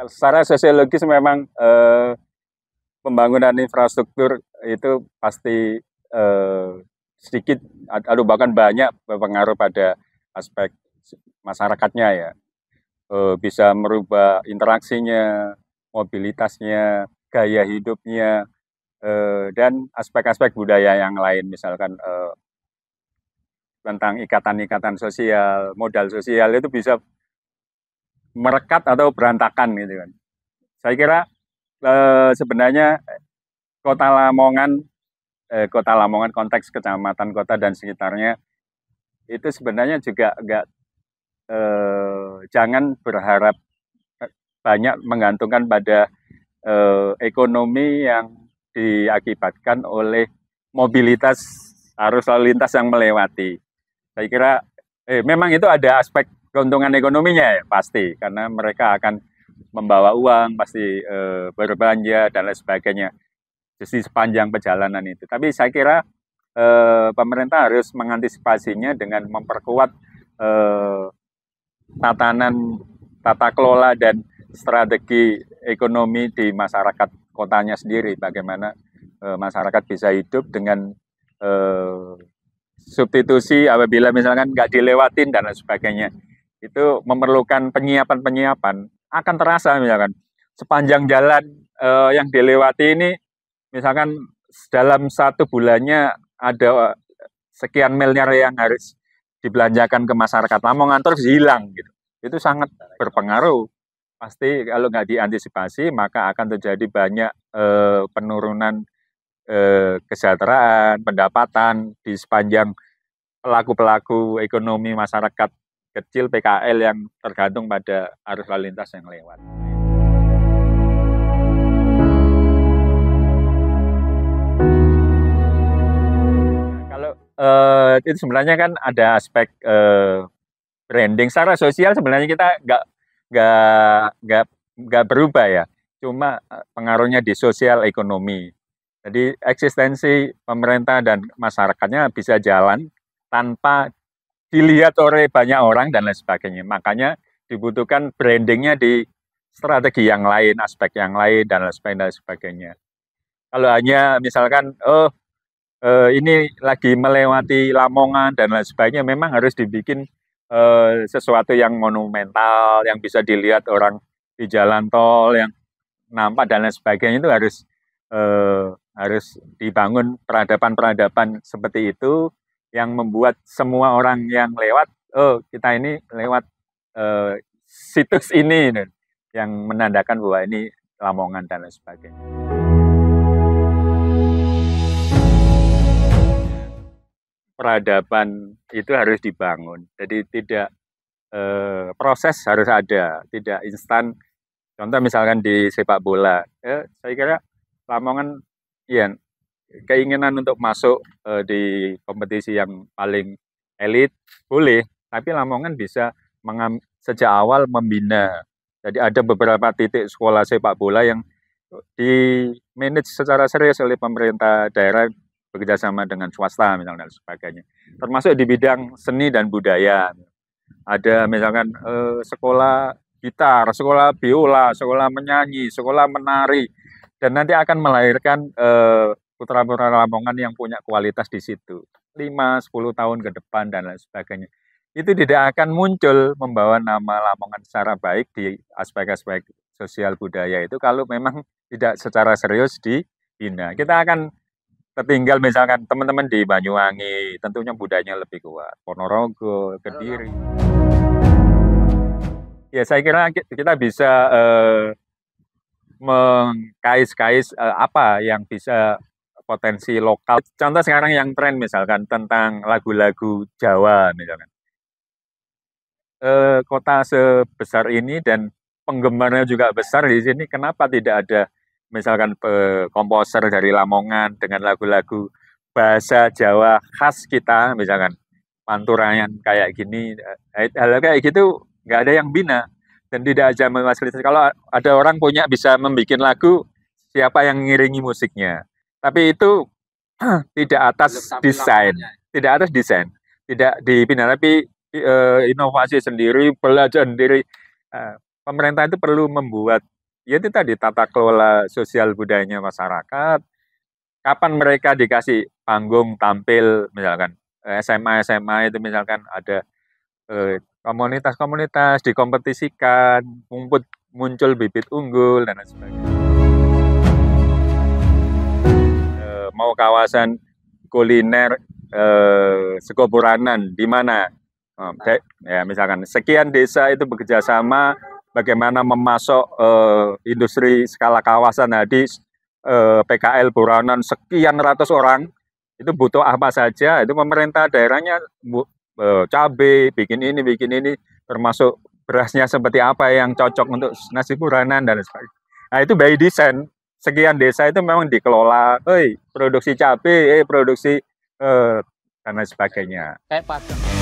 Secara sosiologis memang pembangunan infrastruktur itu pasti sedikit atau bahkan banyak berpengaruh pada aspek masyarakatnya ya. Bisa merubah interaksinya, mobilitasnya, gaya hidupnya, dan aspek-aspek budaya yang lain, misalkan tentang ikatan-ikatan sosial, modal sosial itu bisa merekat atau berantakan gitu kan. Saya kira sebenarnya Kota Lamongan konteks kecamatan kota dan sekitarnya itu sebenarnya juga enggak jangan berharap banyak menggantungkan pada ekonomi yang diakibatkan oleh mobilitas arus lalu lintas yang melewati. Saya kira memang itu ada aspek keuntungan ekonominya ya pasti, karena mereka akan membawa uang, pasti berbelanja dan lain sebagainya di sepanjang perjalanan itu. Tapi saya kira pemerintah harus mengantisipasinya dengan memperkuat tata kelola dan strategi ekonomi di masyarakat kotanya sendiri. Bagaimana masyarakat bisa hidup dengan substitusi apabila misalkan nggak dilewatin dan lain sebagainya. Itu memerlukan penyiapan-penyiapan. Akan terasa misalkan sepanjang jalan yang dilewati ini, misalkan dalam 1 bulannya ada sekian miliar yang harus dibelanjakan ke masyarakat Lamongan terus hilang gitu. Itu sangat berpengaruh. Pasti kalau nggak diantisipasi maka akan terjadi banyak penurunan kesejahteraan, pendapatan di sepanjang pelaku-pelaku ekonomi masyarakat kecil PKL yang tergantung pada arus lalu lintas yang lewat. Kalau itu sebenarnya kan ada aspek branding secara sosial sebenarnya kita nggak berubah ya, cuma pengaruhnya di sosial ekonomi. Jadi eksistensi pemerintah dan masyarakatnya bisa jalan tanpa dilihat oleh banyak orang dan lain sebagainya. Makanya dibutuhkan brandingnya di strategi yang lain, aspek yang lain dan lain sebagainya. Kalau hanya misalkan ini lagi melewati Lamongan dan lain sebagainya, memang harus dibikin sesuatu yang monumental, yang bisa dilihat orang di jalan tol, yang nampak dan lain sebagainya. Itu harus dibangun peradaban-peradaban seperti itu yang membuat semua orang yang lewat, oh kita ini lewat situs ini, yang menandakan bahwa ini Lamongan dan lain sebagainya. Peradaban itu harus dibangun, jadi tidak proses harus ada, tidak instan. Contoh misalkan di sepak bola, saya kira Lamongan ya keinginan untuk masuk di kompetisi yang paling elit boleh, tapi Lamongan bisa sejak awal membina. Jadi ada beberapa titik sekolah sepak bola yang di manage secara serius oleh pemerintah daerah bekerjasama dengan swasta misalnya dan sebagainya. Termasuk di bidang seni dan budaya. Ada misalkan sekolah gitar, sekolah biola, sekolah menyanyi, sekolah menari, dan nanti akan melahirkan putra-putra Lamongan yang punya kualitas di situ 5-10 tahun ke depan dan lain sebagainya. Itu tidak akan muncul membawa nama Lamongan secara baik di aspek-aspek sosial budaya itu kalau memang tidak secara serius dibina. Kita akan tertinggal misalkan teman-teman di Banyuwangi, tentunya budayanya lebih kuat, Ponorogo, Kediri. Ya saya kira kita bisa mengkais-kais apa yang bisa potensi lokal. Contoh sekarang yang tren misalkan tentang lagu-lagu Jawa misalkan. Kota sebesar ini dan penggemarnya juga besar di sini, kenapa tidak ada misalkan komposer dari Lamongan dengan lagu-lagu bahasa Jawa khas kita, misalkan panturayan kayak gini, hal kayak gitu nggak ada yang bina dan tidak aja memfasilitasi. Kalau ada orang punya bisa membuat lagu, siapa yang ngiringi musiknya? Tapi itu tidak atas desain, tidak dibina, tapi inovasi sendiri, belajar sendiri. pemerintah itu perlu membuat, ya itu tadi, tata kelola sosial budayanya masyarakat. Kapan mereka dikasih panggung tampil, misalkan SMA itu misalkan ada komunitas-komunitas dikompetisikan, muncul bibit unggul dan lain sebagainya. Mau kawasan kuliner Sekopuranan di mana? Ya misalkan sekian desa itu bekerja sama bagaimana memasok industri skala kawasan. Nah, di PKL Buranan sekian ratus orang itu butuh apa saja, itu pemerintah daerahnya cabai, bikin ini, termasuk berasnya seperti apa yang cocok untuk nasi Buranan dan sebagainya. Nah, itu by design. Sekian desa itu memang dikelola, produksi cabai, produksi dan lain sebagainya. Kayak Padang.